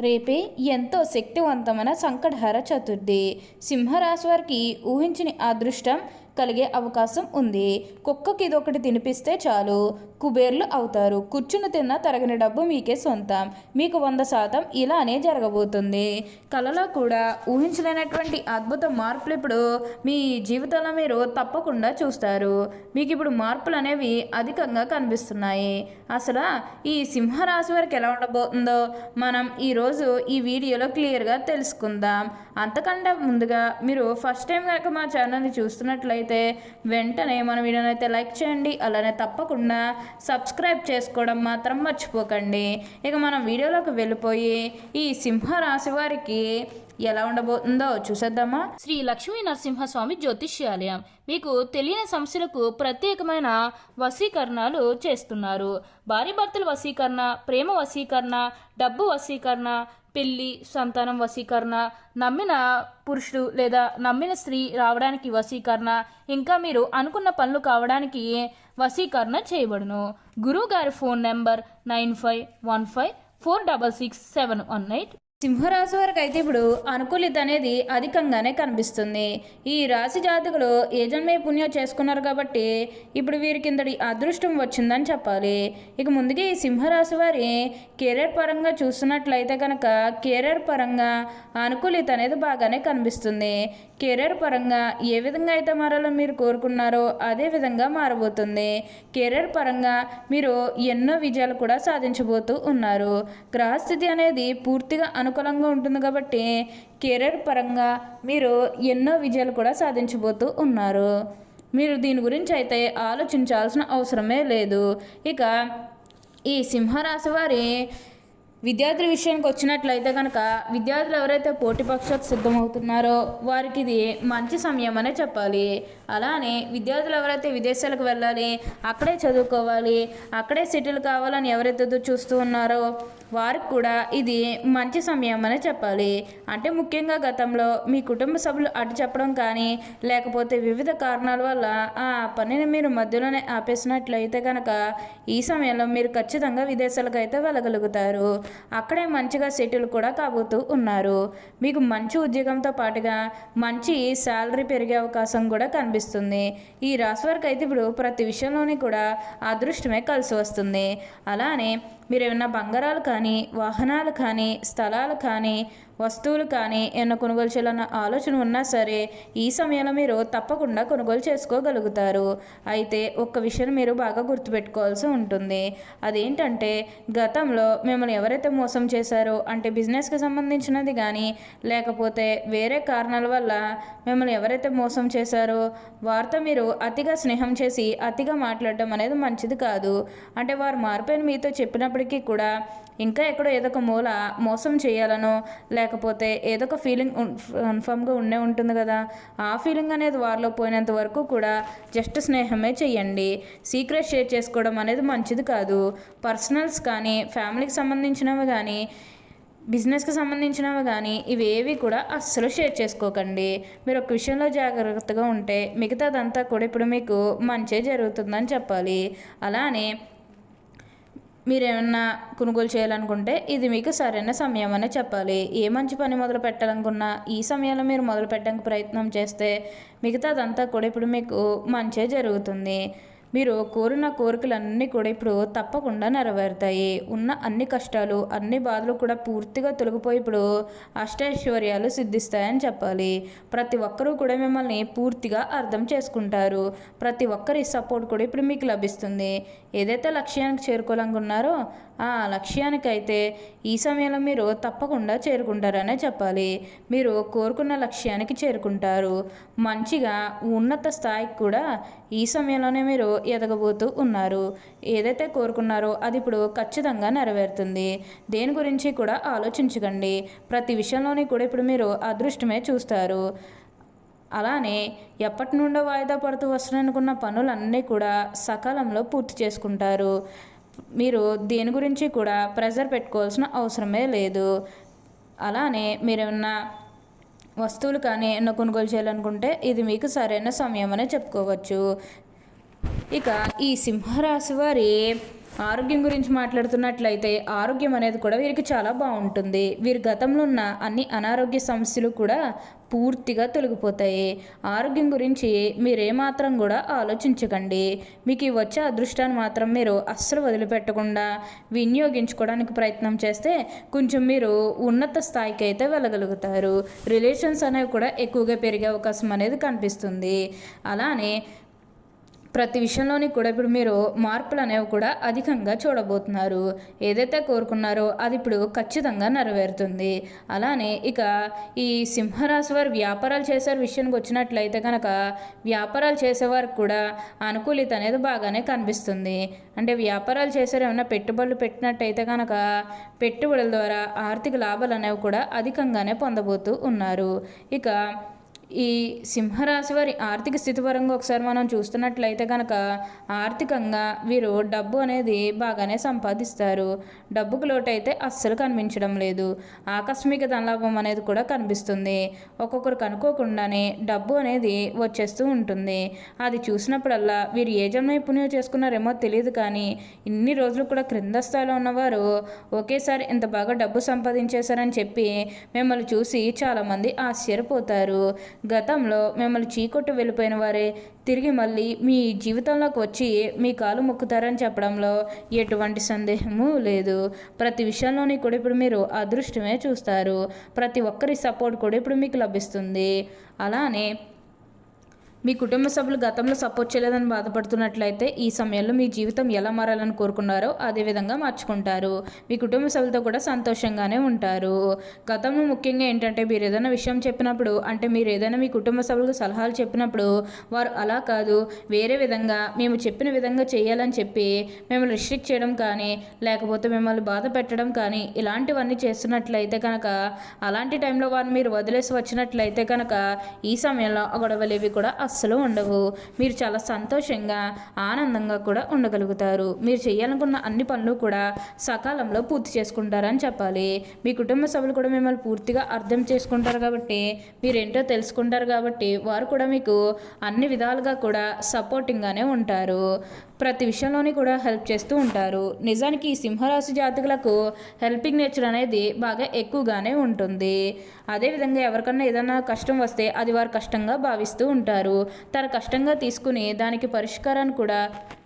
రేపే ఎంతో శక్తివంతమైన సంకటహర చతుర్థి. సింహరాశి వారికి ఊహించని అదృష్టం కలిగే అవకాశం ఉంది. కుక్కకి ఇదొకటి తినిపిస్తే చాలు కుబేర్లు అవుతారు. కూర్చుని తిన్న తరగిన డబ్బు మీకే సొంతం. మీకు 100% ఇలానే జరగబోతుంది. కళలో కూడా ఊహించలేనటువంటి అద్భుత మార్పులు ఇప్పుడు మీ జీవితంలో మీరు తప్పకుండా చూస్తారు. మీకు ఇప్పుడు మార్పులు అనేవి అధికంగా కనిపిస్తున్నాయి. అసలు ఈ సింహరాశి వారికి ఎలా ఉండబోతుందో మనం ఈరోజు ఈ వీడియోలో క్లియర్గా తెలుసుకుందాం. అంతకంటే ముందుగా మీరు ఫస్ట్ టైం కనుక మా ఛానల్ని చూస్తున్నట్లయితే వెంటనే మన వీడియోని అయితే లైక్ చేయండి. అలానే తప్పకుండా సబ్స్క్రైబ్ చేసుకోవడం మాత్రం మర్చిపోకండి. ఇక మనం వీడియోలోకి వెళ్ళిపోయి ఈ సింహరాశి వారికి ఎలా ఉండబోతుందో చూసేద్దామా. శ్రీ లక్ష్మీ నరసింహస్వామి జ్యోతిష్యాలయం మీకు తెలియని సమస్యలకు ప్రత్యేకమైన వశీకరణాలు చేస్తున్నారు. భార్యాభర్తల వశీకరణ, ప్రేమ వశీకరణ, డబ్బు వశీకరణ, పెళ్లి, సంతానం వశీకరణ, నమ్మిన పురుషుడు లేదా నమ్మిన స్త్రీ రావడానికి వశీకరణ, ఇంకా మీరు అనుకున్న పనులు కావడానికి వశీకరణ చేయబడును. గురువు గారి ఫోన్ నెంబర్ 9515466718. సింహరాశి వారికి అయితే ఇప్పుడు అనుకూలిత అనేది అధికంగానే కనిపిస్తుంది. ఈ రాశి జాతకులు ఏ జన్మే పుణ్యం చేసుకున్నారు కాబట్టి ఇప్పుడు వీరికి ఇంతటి అదృష్టం వచ్చిందని చెప్పాలి. ఇక ముందుగా ఈ సింహరాశి వారి కెరీర్ పరంగా చూస్తున్నట్లయితే కనుక కెరీర్ పరంగా అనుకూలిత అనేది బాగానే కనిపిస్తుంది. కెరీర్ పరంగా ఏ విధంగా అయితే మారాలో మీరు కోరుకున్నారో అదే విధంగా మారబోతుంది. కెరీర్ పరంగా మీరు ఎన్నో విజయాలు కూడా సాధించబోతూ ఉన్నారు. గ్రహస్థితి అనేది పూర్తిగా అనుకూలంగా ఉంటుంది కాబట్టి కెరీర్ పరంగా మీరు ఎన్నో విజయాలు కూడా సాధించబోతూ ఉన్నారు. మీరు దీని గురించి అయితే ఆలోచించాల్సిన అవసరమే లేదు. ఇక ఈ సింహరాశి వారి విద్యార్థుల విషయానికి వచ్చినట్లయితే కనుక విద్యార్థులు ఎవరైతే పోటీ పరీక్షకు సిద్ధమవుతున్నారో వారికి ఇది మంచి సమయం అనే చెప్పాలి. అలానే విద్యార్థులు ఎవరైతే విదేశాలకు వెళ్ళాలి, అక్కడే చదువుకోవాలి, అక్కడే సెటిల్ కావాలని ఎవరైతే చూస్తూ ఉన్నారో వారికి కూడా ఇది మంచి సమయం అనే చెప్పాలి. అంటే ముఖ్యంగా గతంలో మీ కుటుంబ సభ్యులు అటు చెప్పడం కానీ లేకపోతే వివిధ కారణాల వల్ల ఆ పనిని మీరు మధ్యలోనే ఆపేసినట్లయితే కనుక ఈ సమయంలో మీరు ఖచ్చితంగా విదేశాలకు అయితే వెళ్ళగలుగుతారు. అక్కడే మంచిగా సెటిల్ కూడా కాబోతూ ఉన్నారు. మీకు మంచి ఉద్యోగంతో పాటుగా మంచి శాలరీ పెరిగే అవకాశం కూడా కనిపిస్తుంది. ఈ రాశి వారికి అయితే ఇప్పుడు ప్రతి విషయంలోని కూడా అదృష్టమే కలిసి వస్తుంది. అలానే మీరు ఏమైనా బంగారాలు కానీ, వాహనాలు కానీ, స్థలాలు కానీ, వస్తువులు కానీ ఏమైనా కొనుగోలు చేయాలన్న ఆలోచన ఉన్నా సరే ఈ సమయంలో మీరు తప్పకుండా కొనుగోలు చేసుకోగలుగుతారు. అయితే ఒక్క విషయం మీరు బాగా గుర్తుపెట్టుకోవాల్సి ఉంటుంది. అదేంటంటే గతంలో మిమ్మల్ని ఎవరైతే మోసం చేశారో, అంటే బిజినెస్కి సంబంధించినది కానీ లేకపోతే వేరే కారణాల వల్ల మిమ్మల్ని ఎవరైతే మోసం చేశారో వారితో మీరు అతిగా స్నేహం చేసి అతిగా మాట్లాడటం అనేది మంచిది కాదు. అంటే వారు మారిపోయిన మీతో చెప్పినప్పటికీ కూడా ఇంకా ఎక్కడో ఏదో ఒక మూల మోసం చేయాలనో లేకపోతే ఏదో ఒక ఫీలింగ్ కన్ఫర్మ్గా ఉంటుంది కదా, ఆ ఫీలింగ్ అనేది వారిలో పోయినంత వరకు కూడా జస్ట్ స్నేహమే చెయ్యండి. సీక్రెట్ షేర్ చేసుకోవడం అనేది మంచిది కాదు. పర్సనల్స్ కానీ, ఫ్యామిలీకి సంబంధించినవి కానీ, బిజినెస్కి సంబంధించినవి కానీ ఇవేవి కూడా అస్సలు షేర్ చేసుకోకండి. మీరు ఒక విషయంలో జాగ్రత్తగా ఉంటే మిగతాదంతా కూడా ఇప్పుడు మీకు మంచే జరుగుతుందని చెప్పాలి. అలానే మీరేమన్నా కొనుగోలు చేయాలనుకుంటే ఇది మీకు సరైన సమయం అనే చెప్పాలి. ఏ మంచి పని మొదలు పెట్టాలనుకున్నా ఈ సమయంలో మీరు మొదలు పెట్టడానికి ప్రయత్నం చేస్తే మిగతాదంతా కూడా ఇప్పుడు మీకు మంచే జరుగుతుంది. మీరు కోరిన కోరికలన్నీ కూడా ఇప్పుడు తప్పకుండా నెరవేరుతాయి. ఉన్న అన్ని కష్టాలు, అన్ని బాధలు కూడా పూర్తిగా తొలగిపోయి ఇప్పుడు అష్టైశ్వర్యాలు సిద్ధిస్తాయని చెప్పాలి. ప్రతి ఒక్కరూ కూడా మిమ్మల్ని పూర్తిగా అర్థం చేసుకుంటారు. ప్రతి ఒక్కరి సపోర్ట్ కూడా ఇప్పుడు మీకు లభిస్తుంది. ఏదైతే లక్ష్యానికి చేరుకోవాలనుకున్నారో ఆ లక్ష్యానికైతే ఈ సమయంలో మీరు తప్పకుండా చేరుకుంటారనే చెప్పాలి. మీరు కోరుకున్న లక్ష్యానికి చేరుకుంటారు. మంచిగా ఉన్నత స్థాయికి కూడా ఈ సమయంలోనే మీరు ఎదగబోతూ ఉన్నారు. ఏదైతే కోరుకున్నారో అది ఇప్పుడు ఖచ్చితంగా నెరవేరుతుంది. దేని గురించి కూడా ఆలోచించకండి. ప్రతి విషయంలోని కూడా ఇప్పుడు మీరు అదృష్టమే చూస్తారు. అలానే ఎప్పటి నుండో వాయిదా పడుతూ వస్తున్ననుకున్న పనులన్నీ కూడా సకాలంలో పూర్తి చేసుకుంటారు. మీరు దేని గురించి కూడా ప్రెజర్ పెట్టుకోవాల్సిన అవసరమే లేదు. అలానే మీరేమన్నా వస్తువులు కానీ ఏమన్నా కొనుగోలు చేయాలనుకుంటే ఇది మీకు సరైన సమయం అనే చెప్పుకోవచ్చు. ఇక ఈ సింహరాశి వారి ఆరోగ్యం గురించి మాట్లాడుతున్నట్లయితే ఆరోగ్యం అనేది కూడా వీరికి చాలా బాగుంటుంది. వీరి గతంలో ఉన్న అన్ని అనారోగ్య సమస్యలు కూడా పూర్తిగా తొలగిపోతాయి. ఆరోగ్యం గురించి మీరేమాత్రం కూడా ఆలోచించకండి. మీకు వచ్చే అదృష్టాన్ని మాత్రం మీరు అస్సలు వదిలిపెట్టకుండా వినియోగించుకోవడానికి ప్రయత్నం చేస్తే కొంచెం మీరు ఉన్నత స్థాయికి అయితే వెళ్ళగలుగుతారు. రిలేషన్స్ అనేవి కూడా ఎక్కువగా పెరిగే అవకాశం అనేది కనిపిస్తుంది. అలానే ప్రతి విషయంలోని కూడా ఇప్పుడు మీరు మార్పులు అనేవి కూడా అధికంగా చూడబోతున్నారు. ఏదైతే కోరుకున్నారో అది ఇప్పుడు ఖచ్చితంగా నెరవేరుతుంది. అలానే ఇక ఈ సింహరాశి వారు వ్యాపారాలు చేసే విషయానికి వచ్చినట్లయితే కనుక వ్యాపారాలు చేసేవారికి కూడా అనుకూలిత అనేది బాగానే కనిపిస్తుంది. అంటే వ్యాపారాలు చేసేవారు ఏమైనా పెట్టుబడులు పెట్టినట్టయితే కనుక పెట్టుబడుల ద్వారా ఆర్థిక లాభాలు అనేవి కూడా అధికంగానే పొందబోతూ ఉన్నారు. ఇక ఈ సింహరాశి వారి ఆర్థిక స్థితి పరంగా ఒకసారి మనం చూస్తున్నట్లయితే కనుక ఆర్థికంగా వీరు డబ్బు అనేది బాగానే సంపాదిస్తారు. డబ్బుకు లోటు అయితే అస్సలు కనిపించడం లేదు. ఆకస్మిక ధనలాభం అనేది కూడా కనిపిస్తుంది. ఒక్కొక్కరికి అనుకోకుండానే డబ్బు అనేది వచ్చేస్తూ ఉంటుంది. అది చూసినప్పుడల్లా వీరు ఏ జన్మ పుణ్యం చేసుకున్నారేమో తెలియదు, కానీ ఇన్ని రోజులు కూడా క్రింద స్థాయిలో ఉన్నవారు ఒకేసారి ఇంత బాగా డబ్బు సంపాదించేశారని చెప్పి మిమ్మల్ని చూసి చాలామంది ఆశ్చర్యపోతారు. గతంలో మిమ్మల్ని చీకొట్టు వెళ్ళిపోయిన వారే తిరిగి మళ్ళీ మీ జీవితంలోకి వచ్చి మీ కాలు మొక్కుతారని చెప్పడంలో ఎటువంటి సందేహము లేదు. ప్రతి విషయంలోని కూడా ఇప్పుడు మీరు అదృష్టమే చూస్తారు. ప్రతి ఒక్కరి సపోర్ట్ కూడా ఇప్పుడు మీకు లభిస్తుంది. అలానే మీ కుటుంబ సభ్యులు గతంలో సపోర్ట్ చేయలేదని బాధపడుతున్నట్లయితే ఈ సమయంలో మీ జీవితం ఎలా మారాలని కోరుకున్నారో అదే విధంగా మార్చుకుంటారు. మీ కుటుంబ సభ్యులతో కూడా సంతోషంగానే ఉంటారు. గతంలో ముఖ్యంగా ఏంటంటే మీరు ఏదైనా విషయం చెప్పినప్పుడు, అంటే మీరు ఏదైనా మీ కుటుంబ సభ్యులకు సలహాలు చెప్పినప్పుడు వారు అలా కాదు వేరే విధంగా మేము చెప్పిన విధంగా చేయాలని చెప్పి మిమ్మల్ని రిస్ట్రిక్ట్ చేయడం కానీ లేకపోతే మిమ్మల్ని బాధ పెట్టడం కానీ ఇలాంటివన్నీ చేస్తున్నట్లయితే కనుక అలాంటి టైంలో వారిని మీరు వదిలేసి వచ్చినట్లయితే కనుక ఈ సమయంలో ఆ గొడవలేవి కూడా అస్సలు ఉండవు. మీరు చాలా సంతోషంగా ఆనందంగా కూడా ఉండగలుగుతారు. మీరు చేయాలనుకున్న అన్ని పనులు కూడా సకాలంలో పూర్తి చేసుకుంటారని చెప్పాలి. మీ కుటుంబ సభ్యులు కూడా మిమ్మల్ని పూర్తిగా అర్థం చేసుకుంటారు కాబట్టి మీరేంటో తెలుసుకుంటారు కాబట్టి వారు కూడా మీకు అన్ని విధాలుగా కూడా సపోర్టింగ్గానే ఉంటారు. ప్రతి విషయంలోని కూడా హెల్ప్ చేస్తూ ఉంటారు. నిజానికి ఈ సింహరాశి జాతకులకు హెల్పింగ్ నేచర్ అనేది బాగా ఎక్కువగానే ఉంటుంది. అదేవిధంగా ఎవరికన్నా ఏదైనా కష్టం వస్తే అది వారు కష్టంగా భావిస్తూ ఉంటారు. తన కష్టంగా తీసుకుని దానికి పరిష్కారాన్ని కూడా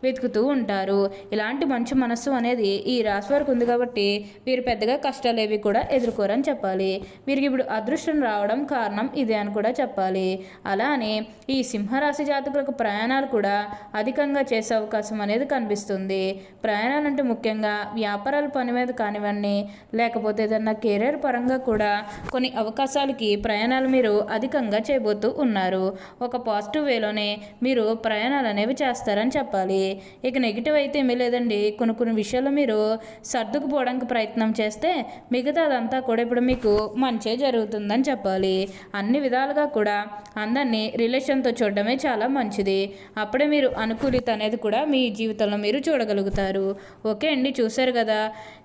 వెతుకుతూ ఉంటారు. ఇలాంటి మంచి మనస్సు అనేది ఈ రాశి వారికి ఉంది కాబట్టి వీరు పెద్దగా కష్టాలు ఏవి కూడా ఎదుర్కోరని చెప్పాలి. వీరికి ఇప్పుడు అదృష్టం రావడం కారణం ఇదే అని కూడా చెప్పాలి. అలానే ఈ సింహరాశి జాతకులకు ప్రయాణాలు కూడా అధికంగా చేసే అవకాశం అనేది కనిపిస్తుంది. ప్రయాణాలంటే ముఖ్యంగా వ్యాపారాల పని మీద కానివ్వండి లేకపోతే ఏదన్నా కెరీర్ పరంగా కూడా కొన్ని అవకాశాలకి ప్రయాణాలు మీరు అధికంగా చేయబోతూ ఉన్నారు. ఒక పాజిటివ్ వేలోనే మీరు ప్రయాణాలు అనేవి చేస్తారని చెప్పాలి. ఇక నెగిటివ్ అయితే ఏమీ లేదండి. కొన్ని విషయాల్లో మీరు సర్దుకుపోవడానికి ప్రయత్నం చేస్తే మిగతా అదంతా కూడా ఇప్పుడు మీకు మంచే జరుగుతుందని చెప్పాలి. అన్ని విధాలుగా కూడా అందరినీ రిలేషన్తో చూడడమే చాలా మంచిది. అప్పుడే మీరు అనుకూలిత అనేది కూడా మీ జీవితంలో మీరు చూడగలుగుతారు. ఓకే అండి, చూశారు కదా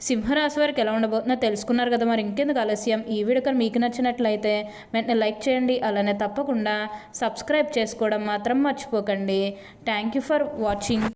సింహరాశి వారికి ఎలా ఉండబోతుందో తెలుసుకున్నారు కదా. మరి ఇంకెందుకు ఆలస్యం, ఈ వీడియో కానీ మీకు నచ్చినట్లయితే వెంటనే లైక్ చేయండి. అలానే తప్పకుండా సబ్స్క్రైబ్ చేసుకోవడం మాత్రం మర్చిపోకండి. Thank you for watching.